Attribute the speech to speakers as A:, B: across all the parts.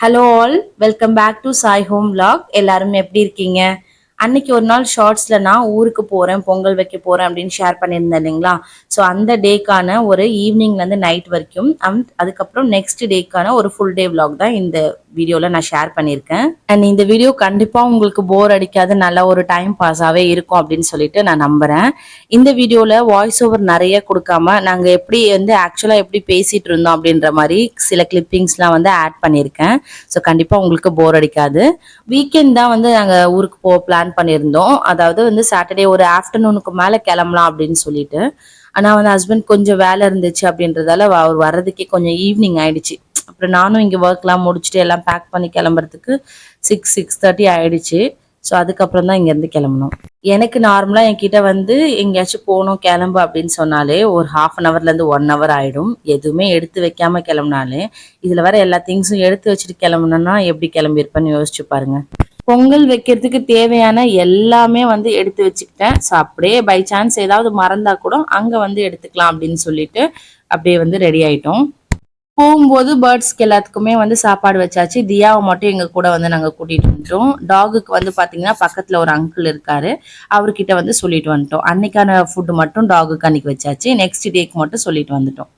A: Hello all, welcome back to Sai home vlog. எல்லாரும் எப்படி இருக்கீங்க? அன்னைக்கு ஒரு நாள் ஷார்ட்ஸ்ல நான் ஊருக்கு போறேன், பொங்கல் வைக்க போறேன் அப்படின்னு ஷேர் பண்ணியிருந்தேன் இல்லைங்களா? ஸோ அந்த டேக்கான ஒரு ஈவினிங்ல இருந்து நைட் வரைக்கும் அதுக்கப்புறம் நெக்ஸ்ட் டேக்கான ஒரு ஃபுல் டே vlog தான் இந்த வீடியோல நான் ஷேர் பண்ணியிருக்கேன். அண்ட் இந்த வீடியோ கண்டிப்பா உங்களுக்கு போர் அடிக்காது, நல்ல ஒரு டைம் பாஸாவே இருக்கும் அப்படின்னு சொல்லிட்டு நான் நம்புறேன். இந்த வீடியோல வாய்ஸ் ஓவர் நிறைய கொடுக்காம நாங்க எப்படி வந்து ஆக்சுவலா எப்படி பேசிட்டு இருந்தோம் அப்படின்ற மாதிரி சில கிளிப்பிங்ஸ்லாம் வந்து ஆட் பண்ணியிருக்கேன். ஸோ கண்டிப்பா உங்களுக்கு போர் அடிக்காது. வீக்கெண்ட் தான் வந்து நாங்க ஊருக்கு பிளான் பண்ணியிருந்தோம். அதாவது வந்து சாட்டர்டே ஒரு ஆஃப்டர்நூனுக்கு மேல கிளம்பலாம் அப்படின்னு சொல்லிட்டு. ஆனா வந்து ஹஸ்பண்ட் கொஞ்சம் வேலை இருந்துச்சு அப்படின்றதால அவர் வர்றதுக்கே கொஞ்சம் ஈவினிங் ஆயிடுச்சு. அப்புறம் நானும் இங்க ஒர்க்லாம் முடிச்சுட்டு எல்லாம் பேக் பண்ணி கிளம்புறதுக்கு 6:30 ஆயிடுச்சு. ஸோ அதுக்கப்புறம் தான் இங்கேருந்து கிளம்பணும். எனக்கு நார்மலாக என்கிட்ட வந்து எங்கேயாச்சும் போகணும் கிளம்பு அப்படின்னு சொன்னாலே ஒரு ½ hourலேருந்து 1 hour ஆகிடும். எதுவுமே எடுத்து வைக்காம கிளம்புனாலே. இதில் வர எல்லா திங்ஸும் எடுத்து வச்சுட்டு கிளம்புனா எப்படி கிளம்பியிருப்பேன்னு யோசிச்சு பாருங்க. பொங்கல் வைக்கிறதுக்கு தேவையான எல்லாமே வந்து எடுத்து வச்சுக்கிட்டேன். ஸோ அப்படியே பை சான்ஸ் ஏதாவது மறந்தா கூட அங்கே வந்து எடுத்துக்கலாம் அப்படின்னு சொல்லிட்டு அப்படியே வந்து ரெடி ஆயிட்டோம். போகும்போது பேர்ட்ஸ்க்கு எல்லாத்துக்குமே வந்து சாப்பாடு வச்சாச்சு. தியாவை மட்டும் எங்க கூட வந்து நாங்கள் கூட்டிட்டு வந்துட்டோம். டாகுக்கு வந்து பாத்தீங்கன்னா பக்கத்துல ஒரு அங்கிள் இருக்காரு, அவர்கிட்ட வந்து சொல்லிட்டு வந்துட்டோம். அன்னைக்கான ஃபுட்டு மட்டும் டாகுக்கு அன்னைக்கு வச்சாச்சு. நெக்ஸ்ட் டேக்கு மட்டும் சொல்லிட்டு வந்துட்டோம்.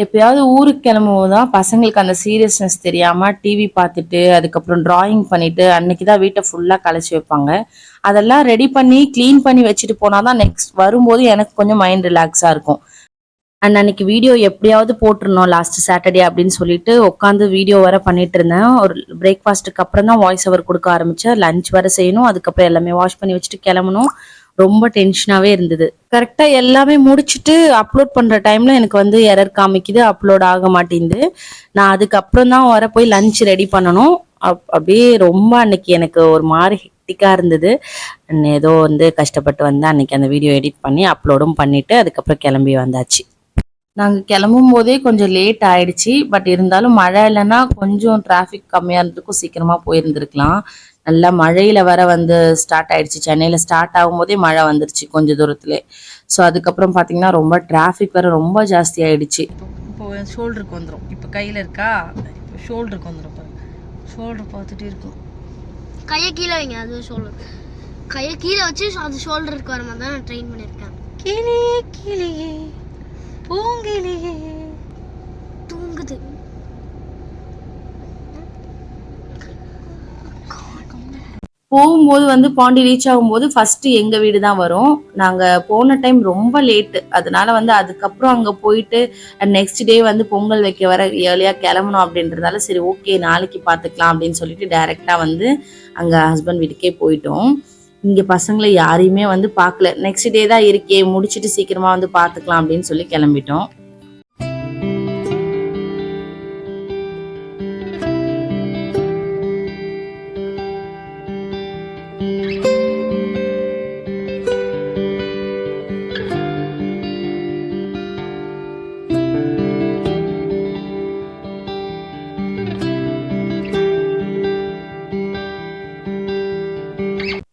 A: எப்பயாவது ஊருக்கு கிளம்பும்போது தான் பசங்களுக்கு அந்த சீரியஸ்னஸ் தெரியாம டிவி பார்த்துட்டு அதுக்கப்புறம் டிராயிங் பண்ணிட்டு அன்னைக்கு தான் வீட்டை ஃபுல்லா கலைச்சி வைப்பாங்க. அதெல்லாம் ரெடி பண்ணி கிளீன் பண்ணி வச்சுட்டு போனாதான் நெக்ஸ்ட் வரும்போது எனக்கு கொஞ்சம் மைண்ட் ரிலாக்ஸா இருக்கும். அண்ட் அன்னைக்கு வீடியோ எப்படியாவது போட்டுருந்தோம் லாஸ்ட் சாட்டர்டே அப்படின்னு சொல்லிட்டு உட்காந்து வீடியோ வர பண்ணிட்டு இருந்தேன். ஒரு பிரேக்ஃபாஸ்ட்டுக்கு அப்புறம் தான் வாய்ஸ் ஓவர் கொடுக்க ஆரம்பிச்சேன். லஞ்ச் வர செய்யணும், அதுக்கப்புறம் எல்லாமே வாஷ் பண்ணி வச்சுட்டு கிளம்பணும். ரொம்ப டென்ஷனாவே இருந்தது. கரெக்டா எல்லாமே முடிச்சுட்டு அப்லோட் பண்ற டைம்ல எனக்கு வந்து எரர் காமிக்குது, அப்லோட் ஆக மாட்டேங்குது. நான் அதுக்கப்புறம் தான் வர போய் லஞ்ச் ரெடி பண்ணணும். அப்படியே ரொம்ப அன்னைக்கு எனக்கு ஒரு மாதிரி ஹெக்டிக்கா இருந்தது. ஏதோ வந்து கஷ்டப்பட்டு வந்து அன்னைக்கு அந்த வீடியோ எடிட் பண்ணி அப்லோடும் பண்ணிட்டு அதுக்கப்புறம் கிளம்பி வந்தாச்சு. நாங்கள் கிளம்பும் போதே கொஞ்சம் லேட் ஆயிடுச்சு. பட் இருந்தாலும் மழை இல்லைன்னா கொஞ்சம் டிராஃபிக் கம்மியாக இருந்ததுக்கும் சீக்கிரமாக போயிருந்துருக்கலாம். நல்லா மழையில் வர வந்து ஸ்டார்ட் ஆயிடுச்சு. சென்னையில் ஸ்டார்ட் ஆகும்போதே மழை வந்துருச்சு கொஞ்சம் தூரத்துலேயே. ஸோ அதுக்கப்புறம் பார்த்தீங்கன்னா ரொம்ப டிராஃபிக் வேற ரொம்ப ஜாஸ்தி ஆயிடுச்சு.
B: இப்போ ஷோல்டருக்கு வந்துடும். இப்போ கையில் இருக்கா, இப்போ ஷோல்டருக்கு வந்துடும். ஷோல்டர் பார்த்துட்டு இருக்கும்.
C: கையை கீழே வைங்க, அது ஷோல்டர். கையை கீழே வச்சு அது ஷோல்டருக்கு வர மாதிரி தான் நான் ட்ரெயின் பண்ணியிருக்கேன்.
B: கிளியே கிளியே பூங்கிலியே
C: தூங்குது.
A: போகும்போது வந்து பாண்டி ரீச் ஆகும்போது ஃபர்ஸ்ட் எங்க வீடு தான் வரும். நாங்க போன டைம் ரொம்ப லேட்டு, அதனால வந்து அதுக்கப்புறம் அங்க போயிட்டு நெக்ஸ்ட் டே வந்து பொங்கல் வைக்க வர ஏர்லியா கிளம்பணும் அப்படின்றதால சரி ஓகே நாளைக்கு பாத்துக்கலாம் அப்படின்னு சொல்லிட்டு டைரக்டா வந்து அங்க ஹஸ்பண்ட் வீட்டுக்கே போயிட்டோம். இங்க பசங்களை யாரையுமே வந்து பார்க்கல. நெக்ஸ்ட் டே தான் இருக்கே, முடிச்சுட்டு சீக்கிரமா வந்து பாத்துக்கலாம் அப்படின்னு சொல்லி கிளம்பிட்டோம்.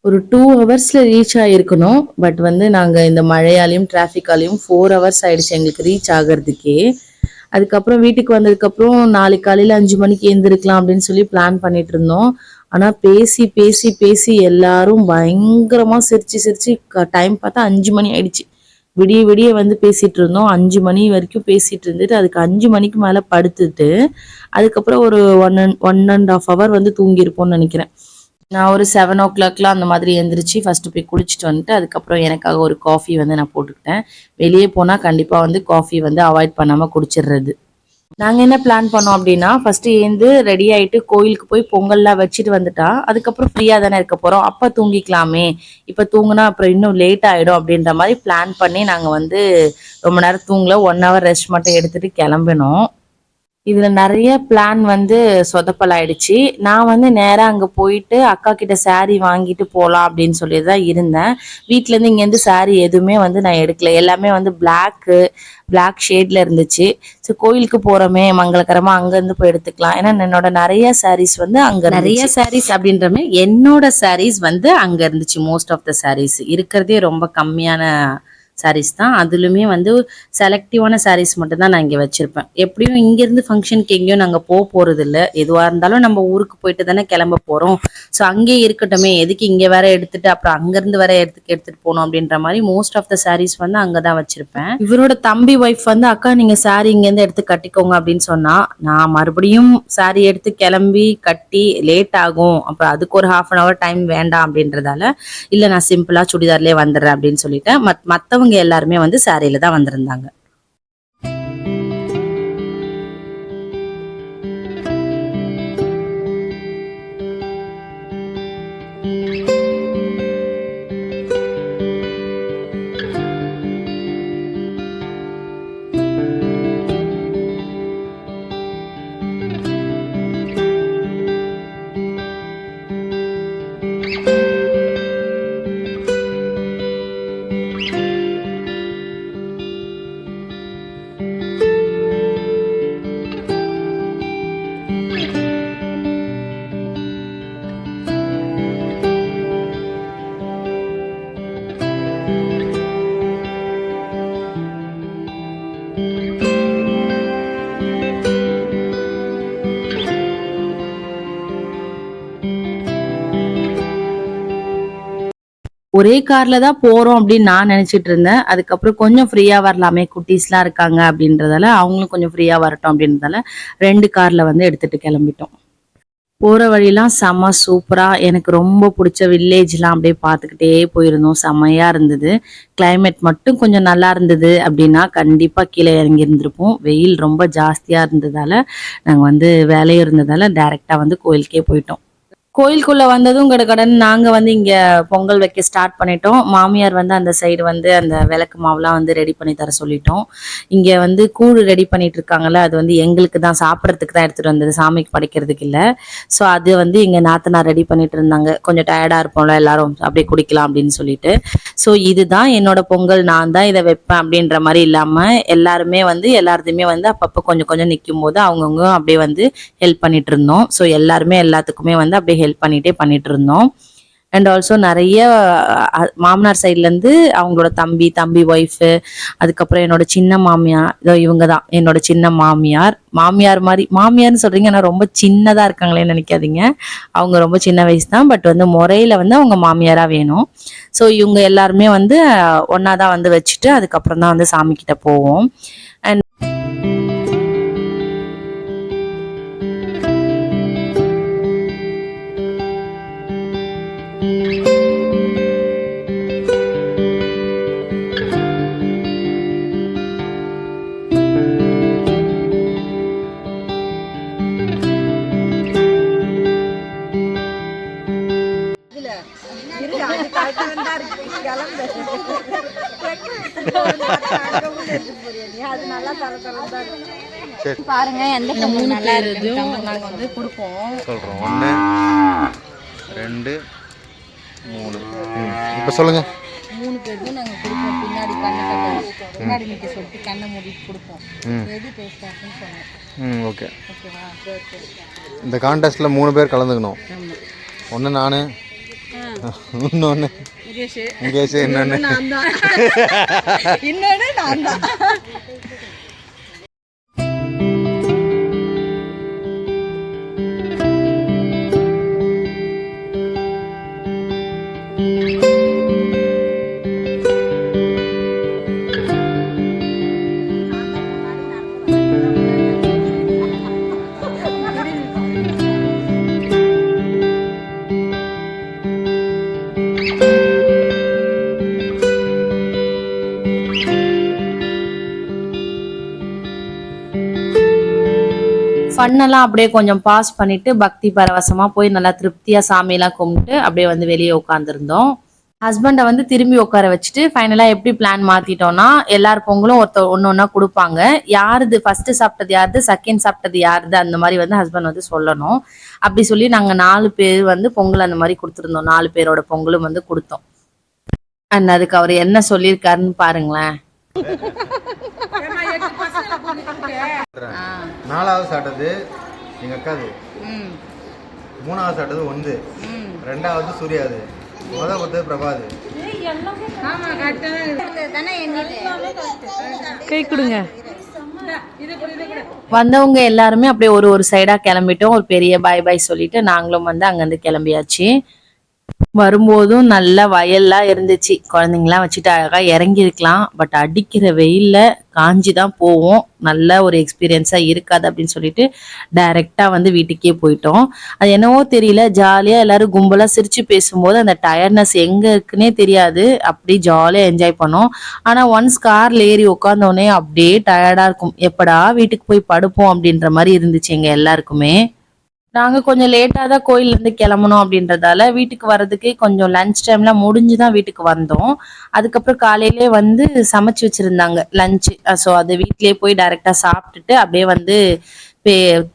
A: ஒரு 2 ஹவர்ஸ்ல ரீச் ஆயிருக்கணும். பட் வந்து நாங்க இந்த மழையாலையும் டிராஃபிக்காலையும் 4 ஹவர்ஸ் ஆயிடுச்சு எங்களுக்கு ரீச் ஆகிறதுக்கே. அதுக்கப்புறம் வீட்டுக்கு வந்ததுக்கப்புறம் நாளைக்கு காலையில 5 மணிக்கு எழுந்திருக்கலாம் அப்படின்னு சொல்லி பிளான் பண்ணிட்டு இருந்தோம். ஆனா பேசி பேசி பேசி எல்லாரும் பயங்கரமா சிரிச்சு சிரிச்சு டைம் பார்த்தா 5 மணி ஆயிடுச்சு. விடிய விடிய வந்து பேசிட்டு இருந்தோம். 5 மணி வரைக்கும் பேசிட்டு இருந்துட்டு அதுக்கு 5 மணிக்கு மேல படுத்துட்டு அதுக்கப்புறம் ஒரு 1.5 hour வந்து தூங்கியிருப்போம்னு நினைக்கிறேன். நான் ஒரு 7 o'clockலாம் அந்த மாதிரி எழுந்திரிச்சு ஃபர்ஸ்ட் போய் குளிச்சுட்டு வந்துட்டு அதுக்கப்புறம் எனக்காக ஒரு காஃபி வந்து நான் போட்டுக்கிட்டேன். வெளியே போனால் கண்டிப்பாக வந்து காஃபி வந்து அவாய்ட் பண்ணாமல் குடிச்சிடுறது. நாங்கள் என்ன பிளான் பண்ணோம் அப்படின்னா ஃபர்ஸ்ட் எழுந்து ரெடி ஆகிட்டு கோயிலுக்கு போய் பொங்கல்லாம் வச்சுட்டு வந்துட்டா அதுக்கப்புறம் ஃப்ரீயாக தானே இருக்க போகிறோம், அப்போ தூங்கிக்கலாமே, இப்போ தூங்கினா அப்புறம் இன்னும் லேட் ஆகிடும் அப்படின்ற மாதிரி பிளான் பண்ணி நாங்கள் வந்து ரொம்ப நேரம் தூங்கல, 1 hour ரெஸ்ட் மட்டும் எடுத்துகிட்டு கிளம்பினோம். இதுல நிறைய பிளான் வந்து சொதப்பல் ஆயிடுச்சு. நான் வந்து நேரா அங்க போயிட்டு அக்கா கிட்ட saree வாங்கிட்டு போலாம் அப்படின்னு சொல்லிதான் இருந்தேன். வீட்டுல இருந்து இங்க இருந்து saree எதுவுமே வந்து நான் எடுக்கல. எல்லாமே வந்து பிளாக் ஷேட்ல இருந்துச்சு. ஸோ கோயிலுக்கு போறோமே மங்களகரமா அங்க இருந்து போய் எடுத்துக்கலாம். ஏன்னா என்னோட நிறைய சாரீஸ் வந்து அங்க நிறைய சாரீஸ் அப்படின்றமே என்னோட சாரீஸ் வந்து அங்க இருந்துச்சு. மோஸ்ட் ஆஃப் த சாரீஸ் இருக்கிறதே ரொம்ப கம்மியான சாரீஸ் தான். அதுலுமே வந்து செலக்டிவான சாரீஸ் மட்டும் தான் நான் இங்கே வச்சிருப்பேன். எப்படியும் இங்கேருந்து ஃபங்க்ஷனுக்கு எங்கேயும் நாங்கள் போகிறது இல்லை. எதுவாக இருந்தாலும் நம்ம ஊருக்கு போயிட்டு தானே கிளம்ப போகிறோம். ஸோ அங்கேயே இருக்கட்டுமே, எதுக்கு இங்கே வேற எடுத்துட்டு அப்புறம் அங்கேருந்து வேற எடுத்துட்டு போகணும் அப்படின்ற மாதிரி மோஸ்ட் ஆஃப் த சாரீஸ் வந்து அங்கே தான் வச்சிருப்பேன். இவரோட தம்பி ஒய்ஃப் வந்து அக்கா நீங்கள் சாரீ இங்கேருந்து எடுத்து கட்டிக்கோங்க அப்படின்னு சொன்னா, நான் மறுபடியும் சாரீ எடுத்து கிளம்பி கட்டி லேட் ஆகும், அப்புறம் அதுக்கு ஒரு ½ hour டைம் வேண்டாம் அப்படின்றதால இல்லை நான் சிம்பிளாக சுடிதார்லேயே வந்துடுறேன் அப்படின்னு சொல்லிட்டேன். மற்றவங்க எல்லாருமே வந்து சாரியில தான் வந்திருந்தாங்க. ஒரே கார்ல தான் போறோம் அப்படின்னு நான் நினைச்சிட்டு இருந்தேன். அதுக்கப்புறம் கொஞ்சம் ஃப்ரீயா வரலாமே, குட்டீஸ்லாம் இருக்காங்க அப்படின்றதால அவங்களும் கொஞ்சம் ஃப்ரீயா வரட்டும் அப்படின்றதால 2 கார்ல வந்து எடுத்துட்டு கிளம்பிட்டோம். போற வழியெல்லாம் செம சூப்பரா, எனக்கு ரொம்ப பிடிச்ச வில்லேஜ்லாம் அப்படியே பார்த்துக்கிட்டே போயிருந்தோம். செமையா இருந்தது. கிளைமேட் மட்டும் கொஞ்சம் நல்லா இருந்தது அப்படின்னா கண்டிப்பா கீழே இறங்கி இருந்திருப்போம். வெயில் ரொம்ப ஜாஸ்தியா இருந்ததால நாங்க வந்து வேலையும் இருந்ததால டைரக்டா வந்து கோயிலுக்கே போயிட்டோம். கோயிலுக்குள்ள வந்ததும் கடகடன்னு நாங்க வந்து இங்க பொங்கல் வைக்க ஸ்டார்ட் பண்ணிட்டோம். மாமியார் வந்து அந்த சைடு வந்து அந்த விளக்கு மாவுலாம் வந்து ரெடி பண்ணி தர சொல்லிட்டோம். இங்க வந்து கூழ் ரெடி பண்ணிட்டு இருக்காங்கல்ல, அது வந்து எங்களுக்கு தான் சாப்பிட்றதுக்கு தான் எடுத்துட்டு வந்தது, சாமிக்கு படைக்கிறதுக்கு இல்லை. ஸோ அது வந்து எங்க நாத்தனார் ரெடி பண்ணிட்டு இருந்தாங்க. கொஞ்சம் டயர்டா இருப்போம்ல எல்லாரும், அப்படியே குடிக்கலாம் அப்படின்னு சொல்லிட்டு. ஸோ இதுதான் என்னோட பொங்கல், நான் தான் இதை வைப்பேன் அப்படின்ற மாதிரி இல்லாம எல்லாருமே வந்து எல்லாத்தையுமே வந்து அப்பப்போ கொஞ்சம் கொஞ்சம் நிற்கும் போது அவங்கவுங்க அப்படியே வந்து ஹெல்ப் பண்ணிட்டு இருந்தோம். ஸோ எல்லாருமே எல்லாத்துக்குமே வந்து அப்படியே ஹெல்ப் பண்ணிட்டு இருந்தோம். அண்ட் ஆல்சோ நிறைய மாமனார் சைட்லேருந்து அவங்களோட தம்பி ஒய்ஃபு, அதுக்கப்புறம் என்னோட சின்ன மாமியார், இதோ இவங்க தான் என்னோட சின்ன மாமியார். மாமியார்னு சொல்றீங்க, ஆனால் ரொம்ப சின்னதாக இருக்காங்களேன்னு நினைக்காதீங்க. அவங்க ரொம்ப சின்ன வயசு தான், பட் வந்து முறையில் வந்து அவங்க மாமியாராக வேணும். ஸோ இவங்க எல்லாருமே வந்து ஒன்றா தான் வந்து வச்சுட்டு அதுக்கப்புறம் தான் வந்து சாமிக்கிட்ட போவோம். அண்ட்
D: பாருங்க எந்த பொங்கல் நல்லா இருக்கு
B: நாங்கள் வந்து கொடுப்போம்.
E: சொல்கிறோம். 1 2 3. இப்போ சொல்லுங்க.
B: 3 பேருக்கும் நாங்கள் கொடுப்போம். பின்னாடி கண்ணை கட்ட பின்னாடி நிற்க சொல்லிட்டு கண்ணை மூடிட்டு கொடுப்போம். எது டேஸ்டாக இருக்குன்னு சொன்னோம்.
E: ஓகே.
B: ஓகேவா?
E: இந்த கான்டெஸ்ட்டில் 3 பேர் கலந்துக்கணும். ஒன்று நான், இன்னொன்று முகேஷ், இன்னொன்று
B: நான் தான். இன்னொன்று நான் தான். ஃபன்னெல்லாம் அப்படியே கொஞ்சம் பாஸ் பண்ணிட்டு பக்தி பரவசமா போய் நல்லா திருப்தியா சாமியெல்லாம் கும்பிட்டு அப்படியே வந்து வெளியே உட்காந்துருந்தோம். ஹஸ்பண்டை வந்து திரும்பி உட்கார வச்சுட்டு ஃபைனலா எப்படி பிளான் மாத்திட்டோம்னா, எல்லார் பொங்கலும் ஒன்று ஒன்றா கொடுப்பாங்க. யாருது ஃபர்ஸ்ட் சாப்பிட்டது யாருது, செகண்ட் சாப்பிட்டது யாருது, அந்த மாதிரி வந்து ஹஸ்பண்ட் வந்து சொல்லணும். அப்படி சொல்லி நாங்கள் 4 பேர் வந்து பொங்கல் அந்த மாதிரி கொடுத்துருந்தோம். 4 பேரோட பொங்கலும் வந்து கொடுத்தோம். அண்ட் அதுக்கு அவர் என்ன சொல்லியிருக்காருன்னு பாருங்களேன்.
E: 4வது சாப்பிட்டது எங்கள் அக்காது, 3வது சாப்பிட்டது ஒன்று, 2வது சூர்யாது, முதல் கொடுத்தது பிரபாது,
B: கை கொடுங்க. வந்தவங்க எல்லாருமே அப்படியே ஒரு ஒரு சைடா கிளம்பிட்டோம். ஒரு பெரிய பாய் பாய் சொல்லிட்டு நாங்களும் வந்து அங்கிருந்து கிளம்பியாச்சு. வரும்போதும் நல்ல வயல்லாம் இருந்துச்சு. குழந்தைங்களாம் வச்சுட்டு அழகா இறங்கியிருக்கலாம். பட் அடிக்கிற வெயில்ல காஞ்சி தான் போவோம். நல்ல ஒரு எக்ஸ்பீரியன்ஸா இருக்காது அப்படின்னு சொல்லிட்டு டைரக்டா வந்து வீட்டுக்கே போயிட்டோம். அது என்னவோ தெரியல, ஜாலியா எல்லாரும் கும்பலா சிரிச்சு பேசும்போது அந்த டயர்ட்னஸ் எங்க இருக்குன்னே தெரியாது. அப்படி ஜாலியா என்ஜாய் பண்ணோம். ஆனா ஒன்ஸ் கார்ல ஏறி உட்காந்தோடனே அப்படியே டயர்டா இருக்கும். எப்படா வீட்டுக்கு போய் படுப்போம் அப்படின்ற மாதிரி இருந்துச்சு எங்க எல்லாருக்குமே. நாங்க கொஞ்சம் லேட்டா தான் கோயில்ல இருந்து கிளம்பணும் அப்படின்றதால வீட்டுக்கு வர்றதுக்கு கொஞ்சம் லஞ்ச் டைம்ல முடிஞ்சுதான் வீட்டுக்கு வந்தோம். அதுக்கப்புறம் காலையிலே வந்து சமைச்சு வச்சிருந்தாங்க லஞ்ச். ஸோ அது வீட்லயே போய் டைரக்டா சாப்பிட்டுட்டு அப்படியே வந்து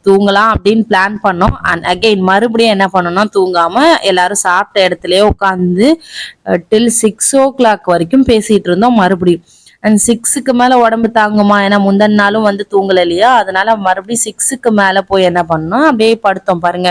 B: தூங்கலாம் அப்படின்னு பிளான் பண்ணோம். அண்ட் அகெயின் மறுபடியும் என்ன பண்ணோம்னா தூங்காம எல்லாரும் சாப்பிட்ட இடத்துலயே உட்காந்து டில் 6 o'clock வரைக்கும் பேசிட்டு இருந்தோம் மறுபடியும். அண்ட் 6க்கு மேல உடம்பு தாங்குமா, ஏன்னா முந்தின நாளும் வந்து தூங்கல இல்லையா, அதனால மறுபடியும் 6க்கு மேல போய் என்ன பண்ணோம் அப்படியே படுத்தோம் பாருங்க.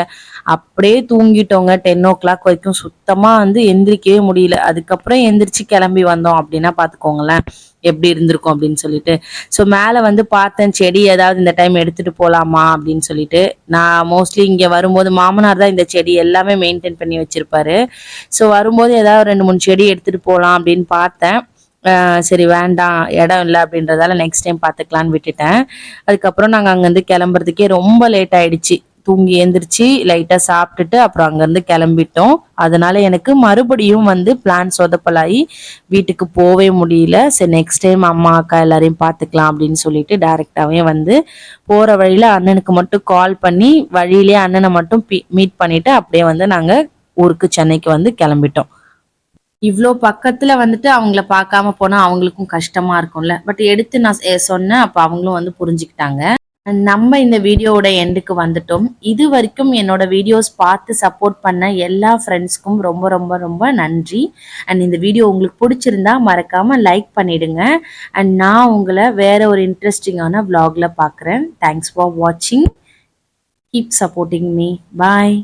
B: அப்படியே தூங்கிட்டோங்க 10 o'clock வரைக்கும். சுத்தமா வந்து எந்திரிக்கவே முடியல. அதுக்கப்புறம் எந்திரிச்சு கிளம்பி வந்தோம் அப்படின்னா பாத்துக்கோங்களேன் எப்படி இருந்திருக்கும் அப்படின்னு சொல்லிட்டு. ஸோ மேல வந்து பார்த்தேன் செடி ஏதாவது இந்த டைம் எடுத்துட்டு போலாமா அப்படின்னு சொல்லிட்டு. நான் மோஸ்ட்லி இங்க வரும்போது மாமனார் தான் இந்த செடி எல்லாமே மெயின்டைன் பண்ணி வச்சிருப்பாரு. ஸோ வரும்போது ஏதாவது 2-3 செடி எடுத்துட்டு போகலாம் அப்படின்னு பார்த்தேன். சரி வேண்டாம் இடம் இல்லை அப்படின்றதால நெக்ஸ்ட் டைம் பார்த்துக்கலான்னு விட்டுட்டேன். அதுக்கப்புறம் நாங்கள் அங்கேருந்து கிளம்புறதுக்கே ரொம்ப லேட் ஆயிடுச்சு. தூங்கி எழுந்திரிச்சு லைட்டாக சாப்பிட்டுட்டு அப்புறம் அங்கேருந்து கிளம்பிட்டோம். அதனால எனக்கு மறுபடியும் வந்து பிளான் சொதப்பலாகி வீட்டுக்கு போவே முடியல. சரி நெக்ஸ்ட் டைம் அம்மா அக்கா எல்லாரையும் பார்த்துக்கலாம் அப்படின்னு சொல்லிட்டு டைரெக்டாகவே வந்து போகிற வழியில் அண்ணனுக்கு மட்டும் கால் பண்ணி வழியிலே அண்ணனை மட்டும் மீட் பண்ணிட்டு அப்படியே வந்து நாங்கள் ஊருக்கு சென்னைக்கு வந்து கிளம்பிட்டோம். இவ்வளோ பக்கத்துல வந்துட்டு அவங்கள பார்க்காம போனா அவங்களுக்கும் கஷ்டமா இருக்கும்ல. பட் எடுத்து நான் சொன்னேன், அப்ப அவங்களும் வந்து புரிஞ்சுக்கிட்டாங்க. நம்ம இந்த வீடியோவோட எண்டுக்கு வந்துட்டோம். இது வரைக்கும் என்னோட வீடியோஸ் பார்த்து சப்போர்ட் பண்ண எல்லா ஃப்ரெண்ட்ஸ்க்கும் ரொம்ப ரொம்ப ரொம்ப நன்றி. அண்ட் இந்த வீடியோ உங்களுக்கு பிடிச்சிருந்தா மறக்காம லைக் பண்ணிடுங்க. அண்ட் நான் உங்களை வேற ஒரு இன்ட்ரெஸ்டிங்கான vlogல பார்க்குறேன். தேங்க்ஸ் ஃபார் வாட்சிங். Keep supporting me. பாய்.